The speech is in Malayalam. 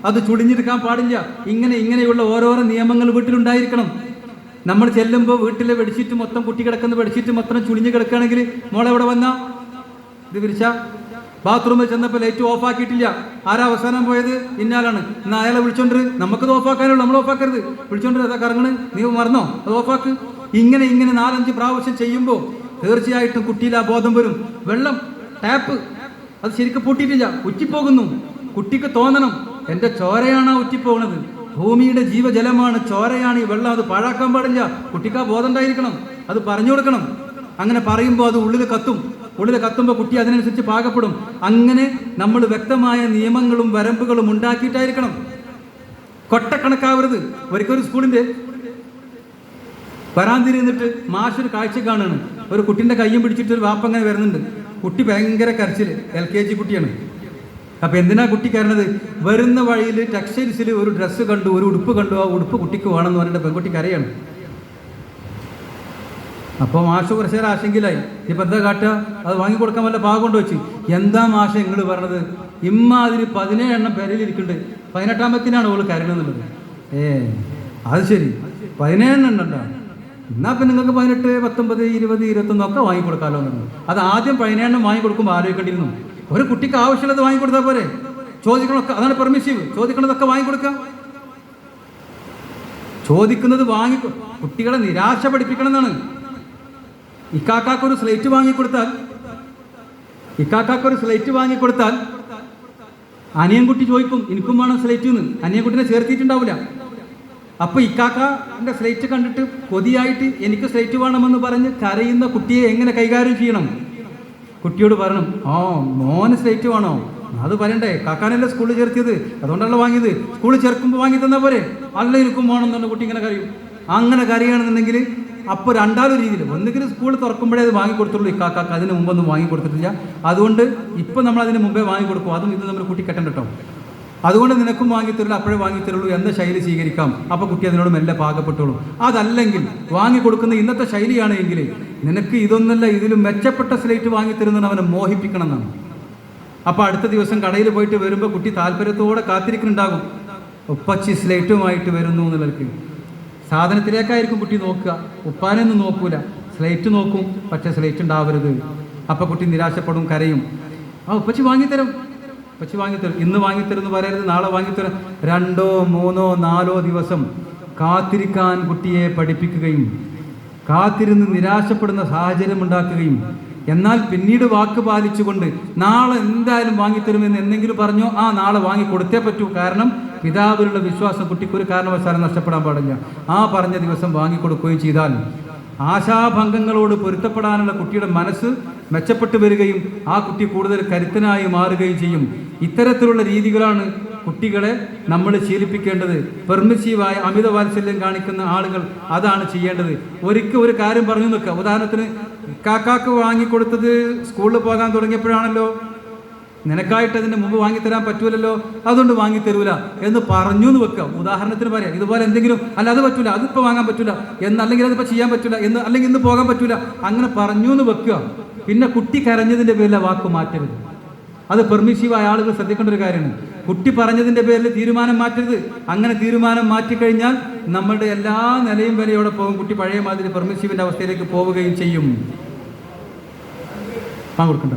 അത് ചുളിഞ്ഞെടുക്കാൻ പാടില്ല. ഇങ്ങനെയുള്ള ഓരോരോ നിയമങ്ങൾ വീട്ടിലുണ്ടായിരിക്കണം. നമ്മൾ ചെല്ലുമ്പോൾ വീട്ടിലെ ബെഡ്ഷീറ്റ് മൊത്തം കുട്ടി കിടക്കുന്ന ബെഡ്ഷീറ്റ് മൊത്തം ചുളിഞ്ഞ് കിടക്കുകയാണെങ്കിൽ മോളെ എവിടെ വന്നാ ഇത് വിരിച്ച ബാത്റൂമിൽ ചെന്നപ്പോൾ ലൈറ്റ് ഓഫ് ആക്കിയിട്ടില്ല. ആരാ അവസാനം പോയത്? ഇന്നാലാണ്. എന്നാൽ അയാളെ വിളിച്ചോണ്ട് നമുക്കത് ഓഫാക്കാനുള്ളൂ, നമ്മൾ ഓഫാക്കരുത്. വിളിച്ചോണ്ട് അതാ കറങ്ങണ്, നീ മറന്നോ, അത് ഓഫാക്ക്. ഇങ്ങനെ 4-5 പ്രാവശ്യം ചെയ്യുമ്പോൾ തീർച്ചയായിട്ടും കുട്ടിയിൽ ആ ബോധം വരും. വെള്ളം ടാപ്പ് അത് ശരിക്കും പൂട്ടിയിട്ടില്ല, ഉറ്റിപ്പോകുന്നു. കുട്ടിക്ക് തോന്നണം എൻ്റെ ചോരയാണ് ഉറ്റിപ്പോകുന്നത്, ഭൂമിയുടെ ജീവജലമാണ്, ചോരയാണ് ഈ വെള്ളം, അത് പാഴാക്കാൻ പാടില്ല. കുട്ടിക്ക് ആ ബോധം ഉണ്ടായിരിക്കണം, അത് പറഞ്ഞു കൊടുക്കണം. അങ്ങനെ പറയുമ്പോൾ അത് ഉള്ളിൽ കത്തുമ്പോൾ കുട്ടി അതിനനുസരിച്ച് പാകപ്പെടും. അങ്ങനെ നമ്മൾ വ്യക്തമായ നിയമങ്ങളും വരമ്പുകളും ഉണ്ടാക്കിയിട്ടായിരിക്കണം. കൊട്ടക്കണക്കാവരുത്. ഒരിക്കലും സ്കൂളിൻ്റെ വരാന്തിരി നിന്നിട്ട് മാഷൊരു കാഴ്ച കാണുകയാണ്. ഒരു കുട്ടീൻ്റെ കയ്യും പിടിച്ചിട്ട് ഒരു വാപ്പ അങ്ങനെ വരുന്നുണ്ട്. കുട്ടി ഭയങ്കര കരച്ചിൽ, LKG കുട്ടിയാണ്. അപ്പം എന്തിനാ കുട്ടി കയറണത്? വരുന്ന വഴിയിൽ ടെക്സ്റ്റൈൽസിൽ ഒരു ഡ്രസ്സ് കണ്ടു, ഒരു ഉടുപ്പ് കണ്ടു, ആ ഉടുപ്പ് കുട്ടിക്ക് വേണമെന്ന് പറഞ്ഞിട്ട് പെൺകുട്ടി കരയാണ്. അപ്പോൾ മാഷ് കുറച്ച് നേരം ആശങ്കയിലായി. ഇപ്പം എന്താ കാട്ടുക? അത് വാങ്ങിക്കൊടുക്കാൻ വല്ല പാകം കൊണ്ട് വെച്ച്. എന്താ മാഷ നിങ്ങൾ പറഞ്ഞത്? ഇമ്മാതിരി 17 പേരിലിരിക്കുന്നുണ്ട്, 18ാമത്തിനാണ് അവൾ കരണമെന്നുള്ളത്. അത് ശരി, 17 ഉണ്ടോ? എന്നാൽ പിന്നെ നിങ്ങൾക്ക് 18, 19, 20, 21 ഒക്കെ വാങ്ങിക്കൊടുക്കാമല്ലോ എന്നുള്ളത്. അത് ആദ്യം 17 വാങ്ങിക്കൊടുക്കുമ്പോൾ ആലോചിക്കേണ്ടിയിരുന്നു. ഒരു കുട്ടിക്ക് ആവശ്യമുള്ളത് വാങ്ങിക്കൊടുത്താൽ പോരെ? ചോദിക്കണമൊക്കെ, അതാണ് പെർമിസീവ്. ചോദിക്കണതൊക്കെ വാങ്ങിക്കൊടുക്കാം. ചോദിക്കുന്നത് കുട്ടികളെ നിരാശ പഠിപ്പിക്കണം എന്നാണ്. ഇക്കാക്കൊരു സ്ലേറ്റ് വാങ്ങിക്കൊടുത്താൽ അനിയൻകുട്ടി ചോദിക്കും എനിക്കും വേണം സ്ലേറ്റ് എന്ന്. അനിയൻകുട്ടിനെ ചേർത്തിട്ടുണ്ടാവില്ല. അപ്പോൾ ഇക്കാക്കാൻ്റെ സ്ലേറ്റ് കണ്ടിട്ട് കൊതിയായിട്ട് എനിക്ക് സ്ലേറ്റ് വേണമെന്ന് പറഞ്ഞ് കരയുന്ന കുട്ടിയെ എങ്ങനെ കൈകാര്യം ചെയ്യണം? കുട്ടിയോട് പറയണം, മോന് സ്ലേറ്റ് വേണോ? അത് പറയണ്ടേ, കാക്കാനല്ലേ സ്കൂളിൽ ചേർത്തിയത്, അതുകൊണ്ടല്ല വാങ്ങിയത്. സ്കൂളിൽ ചേർക്കുമ്പോൾ വാങ്ങി തന്നാൽ പോരെ? അല്ല എനിക്കും വേണം എന്ന് പറഞ്ഞ കുട്ടി ഇങ്ങനെ കരയും. അങ്ങനെ കരയുകയാണെന്നുണ്ടെങ്കിൽ അപ്പോൾ രണ്ടാലും രീതിയിൽ, ഒന്നുകിൽ സ്കൂൾ തുറക്കുമ്പോഴേ അത് വാങ്ങിക്കൊടുത്തുള്ളൂ ഇക്കാക്കാക്ക്, അതിന് മുമ്പൊന്നും വാങ്ങിക്കൊടുത്തിട്ടില്ല. അതുകൊണ്ട് ഇപ്പം നമ്മൾ അതിന് മുമ്പേ വാങ്ങിക്കൊടുക്കും. അതും ഇത് നമ്മൾ കുട്ടി കെട്ടണ്ട കേട്ടോ. അതുകൊണ്ട് നിനക്കും വാങ്ങിത്തരില്ല, അപ്പോഴേ വാങ്ങിത്തരുള്ളൂ എന്ന ശൈലി സ്വീകരിക്കാം. അപ്പോൾ കുട്ടി അതിനോട് മെല്ലെ പാകപ്പെട്ടുള്ളൂ. അതല്ലെങ്കിൽ വാങ്ങിക്കൊടുക്കുന്ന ഇന്നത്തെ ശൈലിയാണ് എങ്കിൽ നിനക്ക് ഇതൊന്നല്ല, ഇതിലും മെച്ചപ്പെട്ട സ്ലേറ്റ് വാങ്ങിത്തരുന്നതിന് അവനെ മോഹിപ്പിക്കണം എന്നാണ്. അപ്പോൾ അടുത്ത ദിവസം കടയിൽ പോയിട്ട് വരുമ്പോൾ കുട്ടി താല്പര്യത്തോടെ കാത്തിരിക്കുന്നുണ്ടാകും, ഉപ്പച്ചി സ്ലേറ്റുമായിട്ട് വരുന്നു എന്നുള്ളവർക്ക്. സാധനത്തിലേക്കായിരിക്കും കുട്ടി നോക്കുക, ഉപ്പാനൊന്നും നോക്കൂല, സ്ലേറ്റ് നോക്കും. പക്ഷേ സ്ലേറ്റ് ഉണ്ടാവരുത്. അപ്പോൾ കുട്ടി നിരാശപ്പെടും, കരയും. ഉപ്പച്ചി വാങ്ങിത്തരും, ഇന്ന് വാങ്ങിത്തരും എന്ന് പറയരുത്, നാളെ വാങ്ങിത്തരും. 2, 3, 4 ദിവസം കാത്തിരിക്കാൻ കുട്ടിയെ പഠിപ്പിക്കുകയും കാത്തിരുന്ന് നിരാശപ്പെടുന്ന സാഹചര്യം ഉണ്ടാക്കുകയും, എന്നാൽ പിന്നീട് വാക്ക് പാലിച്ചുകൊണ്ട് നാളെ എന്തായാലും വാങ്ങിത്തരുമെന്ന് എന്തെങ്കിലും പറഞ്ഞോ, നാളെ വാങ്ങിക്കൊടുത്തേ പറ്റൂ. കാരണം പിതാവിലുള്ള വിശ്വാസം കുട്ടിക്ക് ഒരു കാരണവശാലും നഷ്ടപ്പെടാൻ പാടില്ല. പറഞ്ഞ ദിവസം വാങ്ങിക്കൊടുക്കുകയും ചെയ്താൽ ആശാഭംഗങ്ങളോട് പൊരുത്തപ്പെടാനുള്ള കുട്ടിയുടെ മനസ്സ് മെച്ചപ്പെട്ടു വരികയും ആ കുട്ടി കൂടുതൽ കരുത്തനായി മാറുകയും ചെയ്യും. ഇത്തരത്തിലുള്ള രീതികളാണ് കുട്ടികളെ നമ്മൾ ശീലിപ്പിക്കേണ്ടത്. പെർമിസീവായ അമിത വാത്സല്യം കാണിക്കുന്ന ആളുകൾ അതാണ് ചെയ്യേണ്ടത്. ഒരിക്കൽ ഒരു കാര്യം പറഞ്ഞു നിൽക്കുക. ഉദാഹരണത്തിന് കാക്കാക്ക് വാങ്ങിക്കൊടുത്തത് സ്കൂളിൽ പോകാൻ തുടങ്ങിയപ്പോഴാണല്ലോ, നിനക്കായിട്ട് അതിന് മുമ്പ് വാങ്ങിത്തരാൻ പറ്റൂലല്ലോ, അതുകൊണ്ട് വാങ്ങിത്തരൂല എന്ന് പറഞ്ഞു എന്ന് വെക്കാം. ഉദാഹരണത്തിന് പറയാം, ഇതുപോലെ എന്തെങ്കിലും, അല്ല അത് പറ്റൂല, അതിപ്പോൾ വാങ്ങാൻ പറ്റൂല എന്ന്, അല്ലെങ്കിൽ അതിപ്പോൾ ചെയ്യാൻ പറ്റൂല എന്ന്, അല്ലെങ്കിൽ ഇന്ന് പോകാൻ പറ്റൂല, അങ്ങനെ പറഞ്ഞു എന്ന് വെക്കുക. പിന്നെ കുട്ടി കരഞ്ഞതിൻ്റെ പേരിൽ വാക്ക് മാറ്റരുത്. അത് പെർമിസീവായ ആളുകൾ ശ്രദ്ധിക്കേണ്ട ഒരു കാര്യമാണ്. കുട്ടി പറഞ്ഞതിൻ്റെ പേരിൽ തീരുമാനം മാറ്റരുത്. അങ്ങനെ തീരുമാനം മാറ്റിക്കഴിഞ്ഞാൽ നമ്മളുടെ എല്ലാ നിലയും വിലയോടെ പോകും. കുട്ടി പഴയ മാതിരി പെർമിസീവിൻ്റെ അവസ്ഥയിലേക്ക് പോവുകയും ചെയ്യും. കൊടുക്കണ്ട.